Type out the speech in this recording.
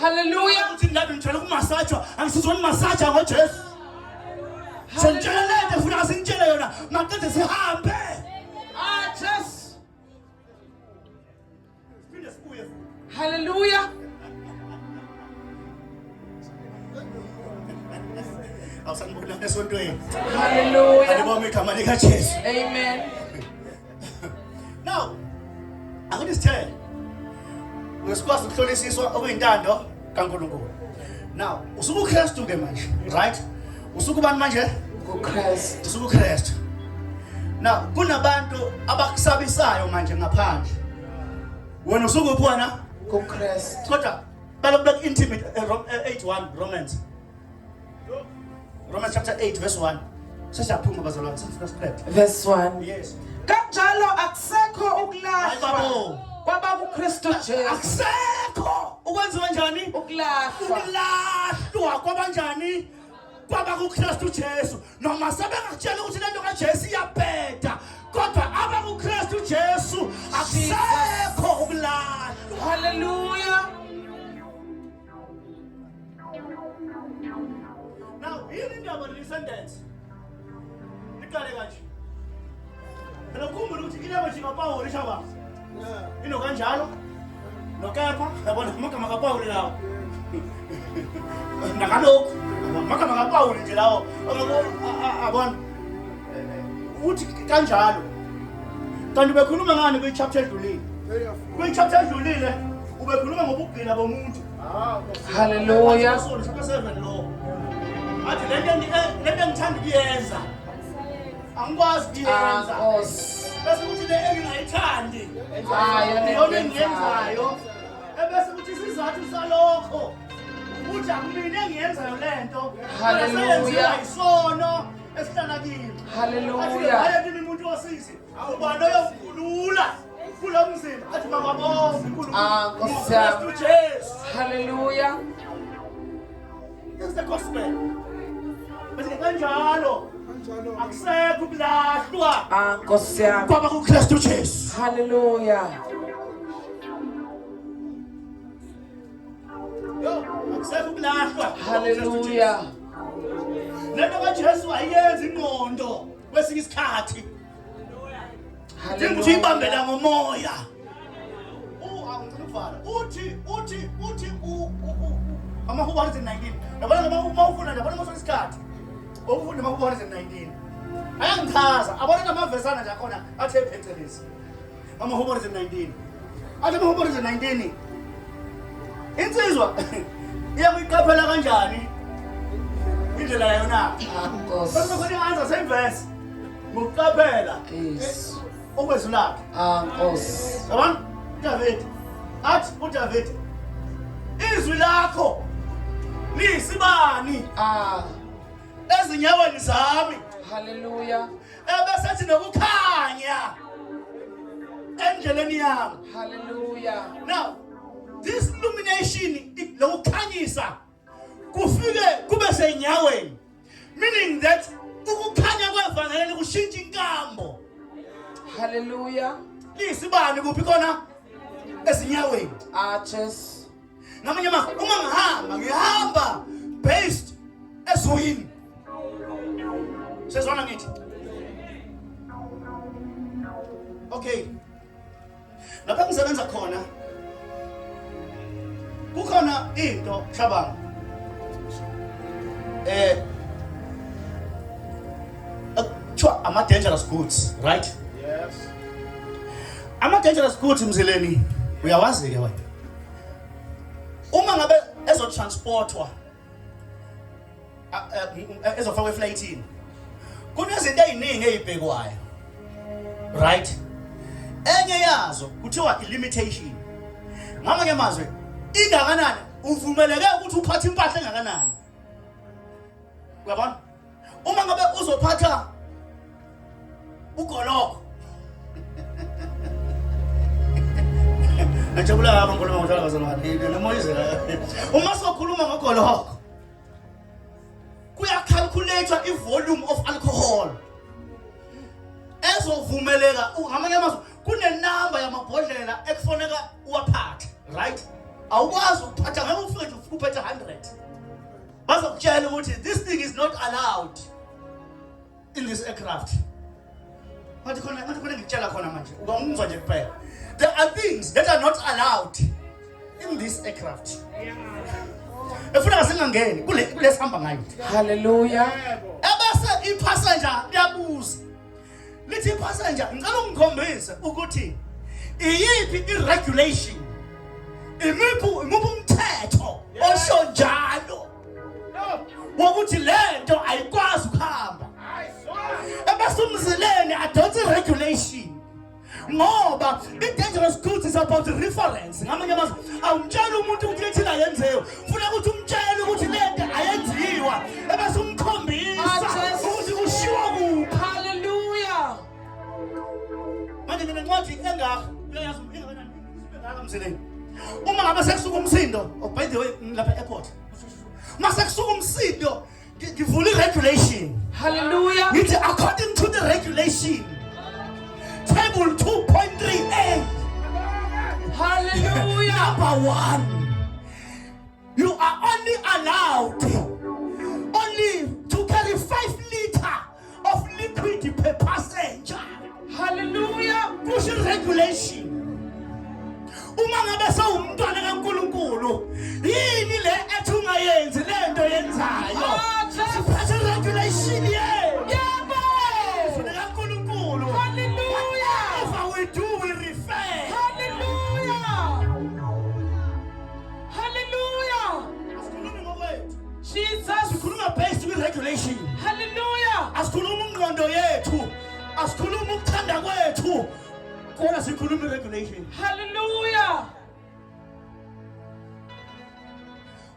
Hallelujah. uthi ndabe ngitshela ukumasajwa angisizona masaja ngoJesu sentshela lento ufuna singitshele yona maqede sihambe Just. siphinde sibuye Hallelujah. awusanibona esontweni Hallelujah. alibona igama likaJesu. Amen. Now akuthi sithele ngesikwazi ukuhlolisiswa okuyintando kaNkulunkulu. Now usuku uKristu ke manje, right? Usuku bani manje? Christ. Usuku uKristu. Now kunabantu abakusabisayo manje ngaphandle. Wena usuku uphi wena? Christ. Kodwa balokubek intimate 8:1 Romans chapter 8 verse 1. Sesiyaphuma bazalwane sesiqede. Verse 1. Yes. Kanjalo akusekho ukulahlwa Hayibo. kwaba kuKristu Jesu. Akusekho ukwenziwa kanjani? Ukulahlwa. Ukulahlwa kwabanjani? Kwaba kuKristu Jesu. Noma sebengakutshela ukuthi lento kaJesu iyabheda, kodwa aba kuKristu Jesu akusekho ukulahlwa. Hallelujah. Now, yini indaba lesentence? Iqale kanje. Phela ukhumbula ukuthi ilebo kaPawulu ishaba. Ino kanjalo. Nokepha, yabona amagama kaPawulu lawo. Nakalokho, amagama kaPawulu nje lawo. Abona. Uthi kanjalo. Kanti bekhuluma ngani kwichapter edlulile? Kwichapter edlulile ubekhuluma ngobugqila bomuntu. Hallelujah. Chapter 7 lo. Athi lento ngithanda ukuyenza. Angikwazi ukuyenza. Bese kuthi le engingayithandi. Yona engiyenzayo. Ebese kuthi isizathu salokho ukuthi akumina engiyenzayo lento. Hallelujah. Isono esihlala kimi. Hallelujah. Hayi kimi umuntu osisi. Awubani oyokhulula kulo mzimba. Athi makabonge uNkulunkulu. Nkosi. Jesu. Hallelujah. It's the gospel. Bese kanjalo. Akusekho ukulahlwa. Nkosi yami. Kwaba kuKristu Jesu. Hallelujah. Akusekho ukulahlwa. Hallelujah. Lento kaJesu ayenza ingqondo kwesinye isikhathi. Dinga ukuthi ibambela ngomoya. Angicela ukuvala. Uthi amahubo 119. Yabona uma ufuna yabona mase isikhathi. Ukufunda amahubo 119. Ayangichaza. Abona amavesana nje akhona athe phecelezi. Amahubo 119. Athi amahubo 119. Insizwa iyakuyiqaphela kanjani? Indlela yona. Nkosi. Bese kukhona answer same verse. Ngokuqaphela. Yes. Okwezulaphi? Nkosi. Yabona? David. Athi uDavid. Izwi lakho lisibani ezinyaweni zami. Hallelujah. Ebese ethi nokukhanya endleleni yami. Hallelujah. Now, this illumination, lokukhanyisa kufike kube senyaweni, meaning that ukukhanya kwevangeli kushintsha inkambo. Hallelujah. Lisibani kuphi khona ezinyaweni. Just. Ngamanye amazwi uma ngihamba based ezwini. Sezwana ngithi. Okay. Lapha ngisebenza khona. Kukhona into Shabang. Ama dangerous goods, right? Yes. Ama dangerous goods mzileni uyawazi ke wena. Uma ngabe ezotransportwa ezofakwa eflightini kunezinto eziningi ezibhekwayo, right? Enye yazo kuthiwa i-limitation. Ngamanye amazwi ingakanani uvumeleke ukuthi uphathe impahla engakanani. Uyabona? Uma ngabe uzophatha ugoloko Najabula ngaba ngikhuluma ngojala bazalwane nemoyizela. Uma sokhuluma ngogoloko kuyacalculate i-volume of alcohol ezovumeleka. Ngamanye amazwi kunenamba yamabhodlela ekufoneka uwaphathe, right? Awukwazi ukuphatha ngeke ufike nje uphethe 100. Bazokutshela ukuthi this thing is not allowed in this aircraft. Mathi khona ngikutshela khona manje. Ungangizwa nje kuphela. There are things that are not allowed in this aircraft. Efuna singangeni kule sihamba ngayo. Hallelujah. Ebese ipassenger liyabuza. Lithi ipassenger ngicela ungikhombise ukuthi iyiphi irregulation. Imuphi umthetho osho njalo. Wokuthi lento ayikwazi ukuhamba. Ebese umzileni adonse regulation. Ngoba i-dangerous goods is about reference. Ngamanye amazwi awumtshela umuntu ukuthi lethina yenziwe. Ufuna ukuthi umtshele ukuthi lento ayenziwa. Ebese umkhombisa ukuthi kushiwo kuphi. Hallelujah. Manje mina ncwadi engaka uyayazi ingaka mzileni. Uma ngabe sekusuka umsindo, oh by the way lapha airport. Mase kusuka umsindo ngivula i-regulation. Hallelujah. Ngithi according to the regulation table 2.38. Hallelujah. Number 1, you are only allowed to carry 5 liters of liquid per passenger. Hallelujah. Push regulation. Uma ngabe sawumntwana kaNkulunkulu, yini le ethi ungayenzi lento yenzayo? Siphathe regulation yebo. kaNkulunkulu. Hallelujah. Whatever we do, we refer. Hallelujah. Hallelujah. Asikhulumi ngokwethu. Jesus. Sikhuluma based on regulation. Hallelujah. Asikhuluma ingqondo yethu. Asikhuluma ukuthanda kwethu. Kodwa sikhuluma regulation. Hallelujah.